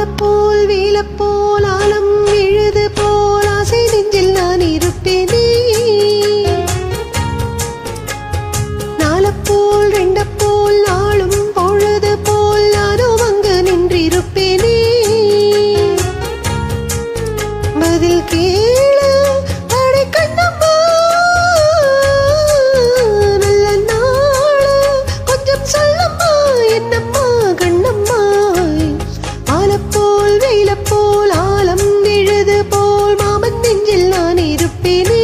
ஆலப்போல் வேலப்போல் ஆலம் விழுது போல் ஆசை நெஞ்சில் நான் இருப்பேனே. நாலப்போல் ரெண்டப்போல் நாளும் பொழுது போல் நானும் அங்கு நின்றிருப்பேனே. பதில் கேளு அடை கண்ணம்மா, நல்ல நாள் கொஞ்சம் சொல்லம்மா என்னம்மா கண்ணம்மா. ஆலப்போல் வேலப்போல் ஆலம் விழுது போல் மாமன் நெஞ்சில் நான் இருப்பேனே.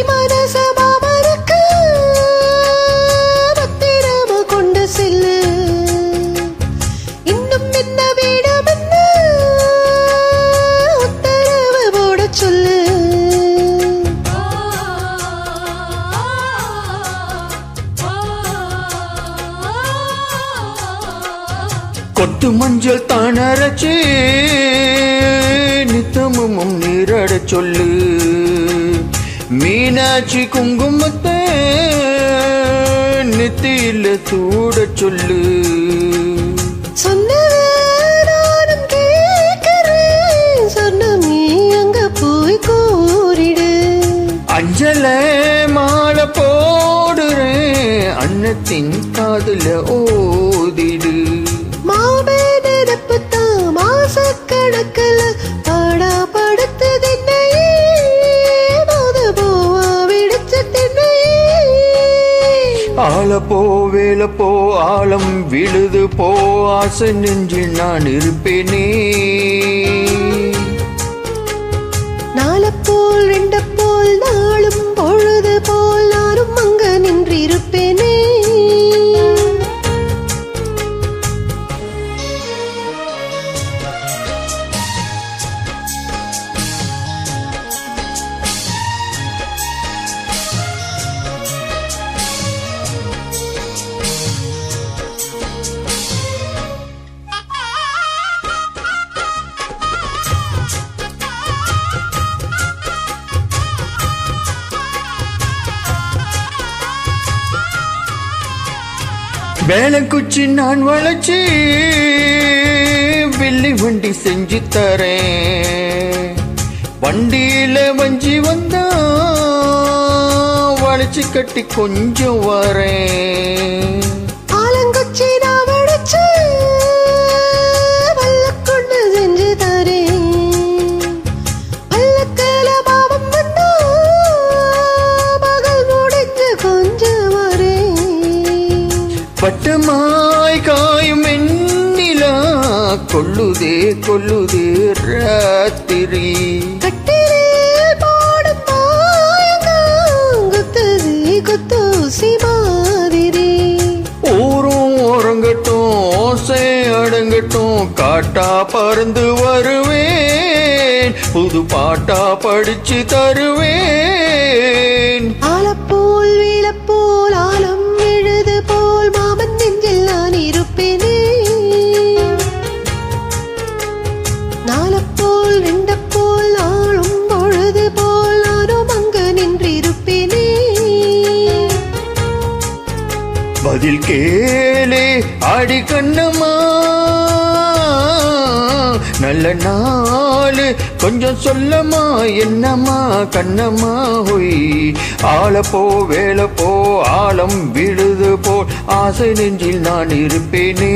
மனச மாமனுக்கு பத்திரமா கொண்டு செல்லு, இன்னும் என்ன வேணும் என்ன உத்தரவு போட சொல்லு. கொட்டு மஞ்சள் தானரைச்சு நித்தமும் நீரட சொல்லு, மீனாட்சி குங்குமத்தை நெத்தியில சூட சொல்லு. சொன்னதானும் கேட்கிறேன், சொன்ன நீ அங்க போய் கூறிடு. அஞ்சல மாலை போடுறேன், அன்னத்தின் காதுல ஓதிடு. மாவே நெருப்புத்தான் மாசக்கணக்கில் பாடா படுத்தது என்னையே, ஆலப்போ வேலப்போ ஆலம் விழுது போ ஆசை நெஞ்சில் நான் இருப்பேனே. நாலப்போல் ரெண்டப்போல் நாளும் பொழுது போல் நானும் அங்க நின்றிருப்பேனே. வேலைக்குச்சி நான் வளைச்சி வெள்ளி வண்டி செஞ்சு தரேன், வண்டியில வஞ்சி வந்தா வளைச்சு கட்டி கொஞ்சம் வரேன். ஆலங்குச்சி நான் வளைச்சு வல்லக்கொண்டு செஞ்சு தரேன், பல்லக்கல பாவம் வந்தா மகள் முடிஞ்சு கொஞ்சம் வரேன். பட்டமாய் காயும் எண்ணிலா கொல்லுதே கொல்லுதே ராத்திரி, கட்டிலே போடும் மாயங்காம் குத்துது குத்தூசி மாதிரி. ஊரும் உறங்கட்டும் ஓசை அடங்கட்டும், காட்டா பறந்து வருவேன், புது பாட்டா படிச்சு தருவேன். ஆலப்போல் வேலப்போல் ஆலம் விழுது போல் மாமன் நெஞ்சில் நான் இருப்பேனே. நாலப்போல் ரெண்டப்போல் நாளும் பொழுது போல் நானும் அங்க நின்றிருப்பேனே. பதில் கேளே அடி கண்ணம்மா, நல்ல நாள் கொஞ்சம் சொல்லம்மா என்னம்மா கண்ணம்மா ஹொய். ஆலப்போ வேலப்போ ஆலம் விழுது போ ஆசை நெஞ்சில் நான் இருப்பேனே.